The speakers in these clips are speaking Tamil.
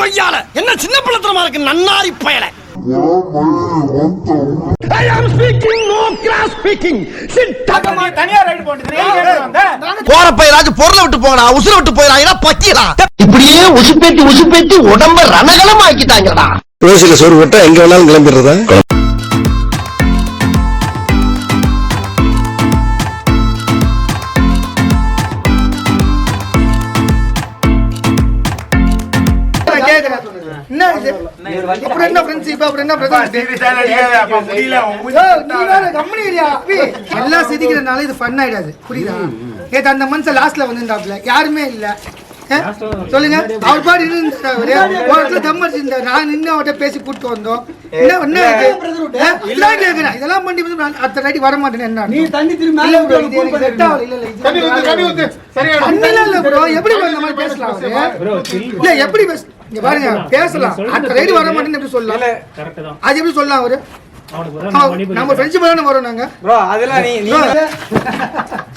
கொய்யால என்ன சின்ன பிள்ளைத்தனமா இருக்கு நன்னாரி பயல. I am speaking, no cross speaking. சிட்டகமா தனியா ரைட் போடுறீங்க. போறப்ப ஏதாச்சும் பொருளை விட்டு போங்கடா, உசுர விட்டு போயிடாங்கடா பத்தியடா. இப்படியே உசுப்பேத்தி உடம்ப ரணகலம் ஆக்கிட்டாங்கடா. ரோசில சோறு போட்டா எங்க வேணாலும் கிளம்பிடுறதா. எல்லாம் சிரிக்கிறதுனால இது ஃபன் ஆயிடாது. புரியுதா? நேத்து அந்த மனுஷன் லாஸ்ட்ல வந்திருந்தாப்ல, யாருமே இல்ல. சொல்லுங்க, அவர் பாடி இருந்தாரு, தம் அடிச்சிருந்தாரு. நான் நின்று அவர்கிட்ட பேசி கூட்டு வந்தோம். இதெல்லாம் பண்ணி அடுத்த ரைட்டு வர மாட்டேன். என்ன எப்படி பேசலாம்? இல்ல எப்படி இங்க பாருங்க, பேசலாம். அடுத்த ரைடு வர மாட்டேன்னு எப்படி சொல்லலாம்? அது எப்படி சொல்லலாம்? அவரு நம்ம ஃப்ரெண்ட்ஷிப் தானே வரோம் நாங்க. ப்ரோ அதெல்லாம் நீ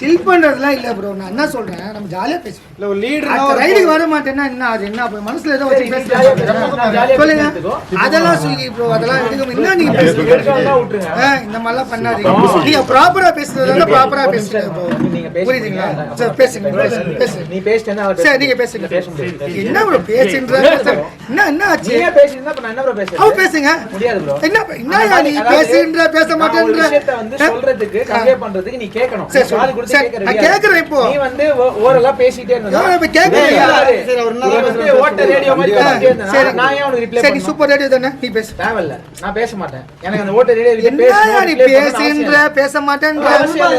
சில் பண்றதெல்லாம் இல்ல ப்ரோ. நான் என்ன சொல்றேன், நம்ம ஜாலியா பேசுவோம். இல்ல ஒரு லீடர் ரைடுக்கு வர மாட்டேன்னா என்ன அது? என்ன அப்ப மனசுல ஏதோ வச்சு பேசுறீங்க சொல்லுங்க. அதெல்லாம் சொல்லி ப்ரோ, அதெல்லாம் எடுக்க என்ன நீங்க பேசுறீங்க? இந்த மாதிரி எல்லாம் பண்ணாதீங்க. நீங்க ப்ராப்பரா பேசுறதுல ப்ராப்பரா பேசுங்க ப்ரோ. புரியுதுங்களா? சரி பேசுங்க. நீ பேசிட்டேன்னா சரி நீங்க பேசுங்க. என்ன ப்ரோ பேசுறீங்க? என்ன ஆச்சு? நீங்க பேசினா அப்ப நான் என்ன ப்ரோ பேசுறேன்? அவ பேசுங்க. முடியாது ப்ரோ. என்ன நீ பேசுறீங்க பேச மாட்டேன்ற விஷயத்தை வந்து சொல்றதுக்கு கன்வே பண்றதுக்கு நீ கேட்கணும். கால் கொடுத்து கேக்குறீங்க. நான் கேக்குறேன். இப்போ நீ வந்து ஓரலா பேசிட்டே இருந்தா நான் இப்ப கேக்குறேன். சரி ஒரு நாள் வந்து ஓட்ட ரேடியோ மாதிரி பேசிட்டே இருந்தா சரி நான் ஏன் உனக்கு ரிப்ளை பண்ணனும்? சரி சூப்பர் ரேடியோ தானே நீ பேசு. தேவையில்ல, நான் பேச மாட்டேன். எனக்கு அந்த ஓட்ட ரேடியோ கிட்ட பேசணும். நீ பேசுறீங்க பேச மாட்டேன்ற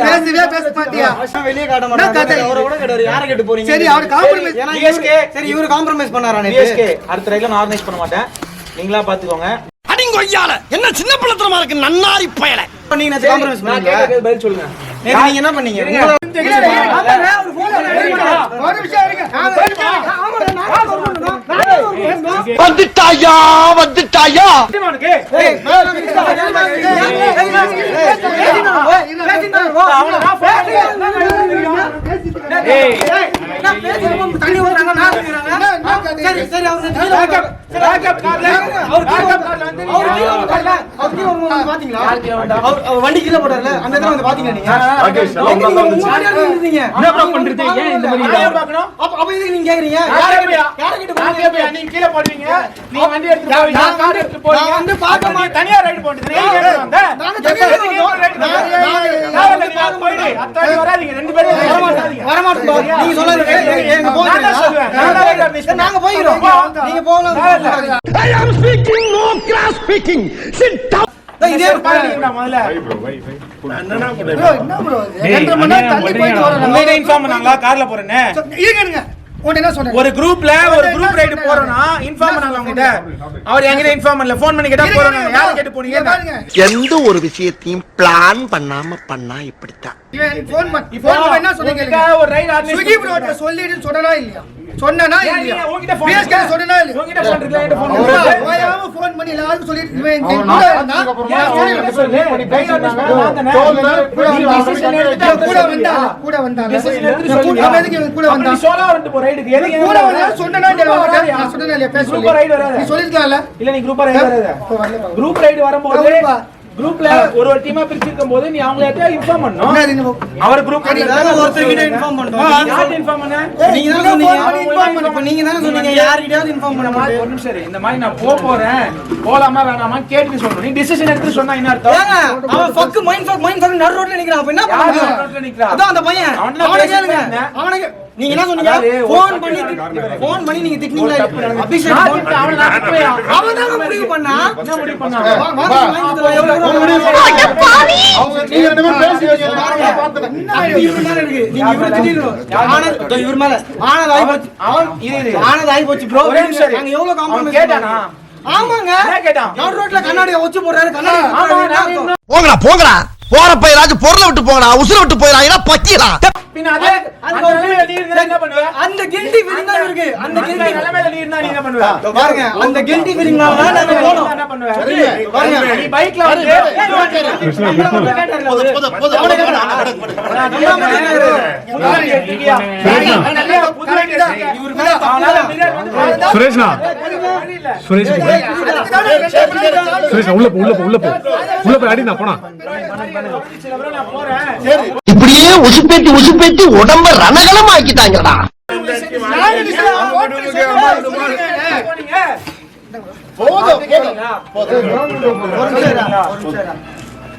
பேசவே பேச மாட்டியா? வெளிய காட்ட மாட்டேன். அவரை கூட கேடாரு. யாரை கேட்டு போறீங்க? சரி அவர் காம்ப்ரமைஸ் பிஎஸ்கே. சரி இவரு காம்ப்ரமைஸ் பண்ணாரானே பிஎஸ்கே. அடுத்த ரைட்ல நான் ஆர்கனைஸ் பண்ண மாட்டேன். நீங்களா பாத்துக்கோங்க. கொய்யால என்ன சின்ன பிள்ளைத்தனமா இருக்கு நன்னாரி பயல. நீங்க என்ன காம்ப்ரமைஸ் பண்ணீங்க? பதில் சொல்லுங்க. நீங்க என்ன பண்ணீங்க? ஒரு விஷயம் இருக்கு. வந்துட்டாயா வந்துட்டாயா. வண்டி கீழ போட்டார்ல அந்த இடத்துல வந்து பாத்தீங்க நீங்க. என்ன ப்ரோ பண்றீங்க? ஏன் இந்த மாதிரி பார்க்கணும்? அப்ப இதுக்கு நீங்க கேக்குறீங்க? யாரை கிட்ட போறீங்க? நீங்க கீழ போடுவீங்க. நீங்க வண்டி எடுத்து போவீங்க. நான் கார் எடுத்து போறீங்க. நான் வந்து பார்க்க மாட்டேன். தனியா ரைட் போடுறீங்க. நீங்க கேக்குறீங்க வந்த. நாங்க தனியா ரைட் நான் போயிடு. அத்தாடி வராதீங்க. ரெண்டு பேரும் வர மாட்டோம். நீங்க சொல்லாதீங்க. எங்க போறீங்க? நான் சொல்றேன். நாங்க போயிரோம். நீங்க போலாம். I am speaking, no cross speaking. Sit down. இதே பாருங்க முதல்ல என்னன்னா ப்ரோ என்ன ப்ரோ 2 மணி நேரம் தள்ளி போயிட்டு வரோம். உங்க இன்ஃபார்ம் பண்ணாங்களா கார்ல போறேன்னு? இருங்க உன்ன என்ன சொன்னேன்? ஒரு குரூப் ரைட் போறோம்னா இன்ஃபார்ம் பண்ணாங்க உங்ககிட்ட. அவர் எங்க இன்ஃபார்ம் பண்ணல. ஃபோன் பண்ணி கேட்டா போறோம். யாரை கேட்டு போறீங்க? எந்த ஒரு விஷயத்தையும் பிளான் பண்ணாம பண்ணா இப்படித்தான். ஃபோன் பண்ணி என்ன சொன்னீங்க? ஒரு ரைட் ஆர்கனைஸ் சுகி ப்ரோ சொல்லிடு சொன்னனா இல்லையா? சொன்னனா இல்லையா? உன்கிட்ட ஃபோன் பிஎஸ்கே சொன்னனா இல்லையா? உன்கிட்ட ஃபோன் இருக்குல? என்கிட்ட ஃபோன் இல்ல. போயாம ஃபோன் பண்ணி எல்லாரும் சொல்லிட்டு இவன் கூட வந்தா கூட வந்தா சோலா வந்து போ ரைடுக்கு எதுக்கு கூட வந்தா சொன்னனா இல்லையா? நான் சொன்னனா இல்லையா? பேச சொல்லி நீ சொல்லிருக்கலாம்ல. இல்ல நீ குரூப் ரைடு வராத. குரூப் ரைடு வரும்போது குரூப்ல ஒரு டீமா பிரிச்சிருக்கும் போது நீ அவங்களே இன்ஃபார்ம் பண்ணனும். அவர் குரூப் ஒருத்தர் கிட்ட இன்ஃபார்ம் பண்ணனும். யார்ட்ட இன்ஃபார்ம் பண்ண? நீங்க தான் சொன்னீங்க. இப்ப நீங்க தான சொன்னீங்க யார்கிட்டயாவது இன்ஃபார்ம் பண்ண மாதிரி. ஒரு நிமிஷம் இந்த மாதிரி நான் போறேன் போலாமா வேணாமா கேட்டு சொல்லணும். நீ டிசிஷன் எடுத்து சொன்னா என்ன அர்த்தம்? அவன் ஃபக் மைண்ட் ஃபக் நடு ரோட்ல நிக்கறான். அப்ப என்ன பண்ணுவீங்க? நடு ரோட்ல நிக்கறான். அதான் அந்த பையன். அவனை கேளுங்க. அவனுக்கு நீங்க என்ன சொன்னீங்க? ஃபோன் பண்ணி நீங்க திட்டினீங்களா? அபிஷேக் அவன நான் போய் அவன் தான் முடிவு பண்ணா. என்ன முடிவு பண்ணா? அட பாவி அவங்க நீங்க ரெண்டு பேரும் பேசி வச்சிருக்காங்க பார்த்தேன். இவர்தான் இருக்கு. நீங்க இவர திட்டிரணும். ஆனந்த் இவர் மேல ஆனந்த் ஆயி போச்சு. அவன் இது ஆனந்த் ஆயி போச்சு ப்ரோ. நாங்க எவ்வளவு காம்ப்ரமைஸ் கேட்டானா? ஆமாங்க என்ன கேட்டான்? நடு ரோட்ல கண்ணாடியை வச்சு போறாரு. கண்ணாடி போங்கடா போறப்ப ஏதாச்சும் பொருளை விட்டு போங்கடா, உசுர விட்டு போயிடாங்கடா பத்தியடா. பின்ன அதே அந்த நிலைமையில நீ இருந்தா என்ன பண்ணுவ? அந்த கில்டி ஃபீலிங் தான் இருக்கு. அந்த கில்டி நிலைமையில நீ இருந்தா நீ என்ன பண்ணுவ? பாருங்க அந்த கில்டி ஃபீலிங்னால தான் நாங்க போறோம். என்ன பண்ணுவ? பாருங்க நீ பைக்ல வந்து சுரேஷ்னா சுரேஷ் உள்ள போய் அடி நான் போனா இப்படியே உசுப்பேத்தி உடம்ப ரணகலம் ஆக்கிட்டாங்கடா.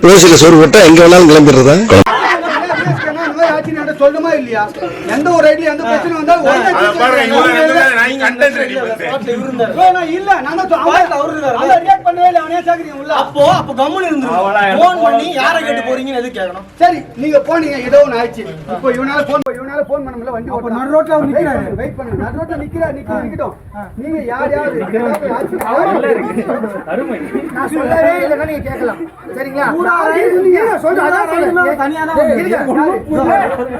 ரோசில சோறு போட்டா எங்க வேணாலும் கிளம்பிடுறதா? சொல்லுமா இல்லையா? எந்த ஒரு ரைட்ல எந்த பிரச்சனை வந்தாலும் இல்ல நான் ரியாக்ட் பண்ணவே இல்ல. அவனே சாக்குறீங்க உள்ள. அப்ப கம்முன்னு இருந்துருங்க. ஃபோன் பண்ணி யாரை கேட்டு போறீங்கன்னு எது கேட்கணும்? சரி நீங்க போனீங்க ஏதோ ஒன்னு ஆயிடுச்சு. இப்போ இவனால ஃபோன் பண்ண முடியல. வண்டி ஓட்ட நடு ரோட்ல அவர் நிக்கிறாரு. வெயிட் பண்ணுங்க. நடு ரோட்ல நிக்கட்டும். நீங்க யார் அருமை நான் சொல்லவே இல்லன்னா நீங்க கேட்கலாம். சரிங்களா? நீங்க சொல்றீங்க தனியா தான்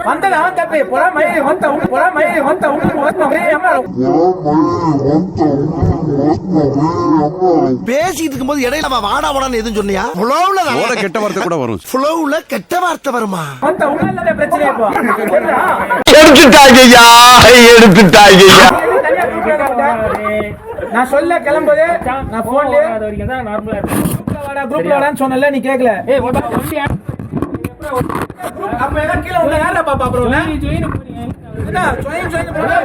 வந்தல அவன் தப்பே போடா மயிரே வந்த பேசிட்டு இருக்கும்போது இடையில வாடா வாடான்னு எதுவும் சொன்னியா? ஃப்ளோவுல கெட்ட வார்த்தை கூட வரும். ஃப்ளோவுல கெட்ட வார்த்தை வருமா? வந்த உங்கள பிரச்சனை இப்போ எடுத்துட்டாங்கய்யா. நான் சொல்ல கிளம்புது. நான் போன்ல அது வரைக்கும் தான் நார்மலா இருக்கு. குரூப்ல வாடான்னு சொன்னல நீ கேக்கல. ஏய் வண்டி அப்ப எல்லாம் கீழ உள்ள யாரா பாப்பா ப்ரோ? நீ ஜாயின் பண்ணீங்க. என்ன ஜாயின் பண்ணு.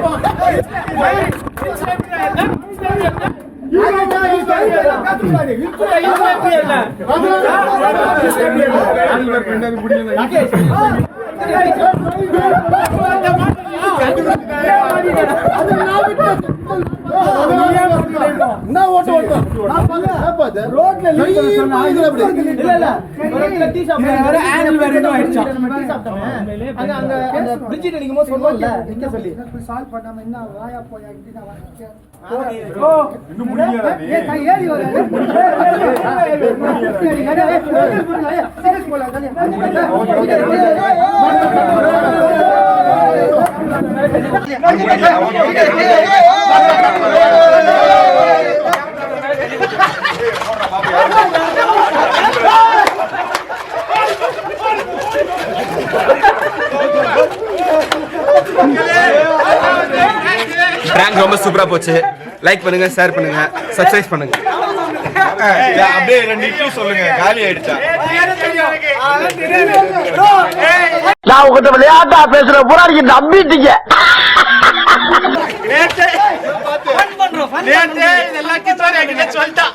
பிராங்க் ரொம்ப சூப்பரா போச்சு. லைக் பண்ணுங்க, ஷேர் பண்ணுங்க, சப்ஸ்கிரைப் பண்ணுங்க. அப்படியே 2 இட்லி சொல்லுங்க, காலி ஆயிடுச்சா? நான் உங்ககிட்ட விளையாட்டா பேசுற பூரா நீங்க நம்பிட்டீங்க. நேத்து இதெல்லாம் கிச்சோரி சொல்லிட்டான்.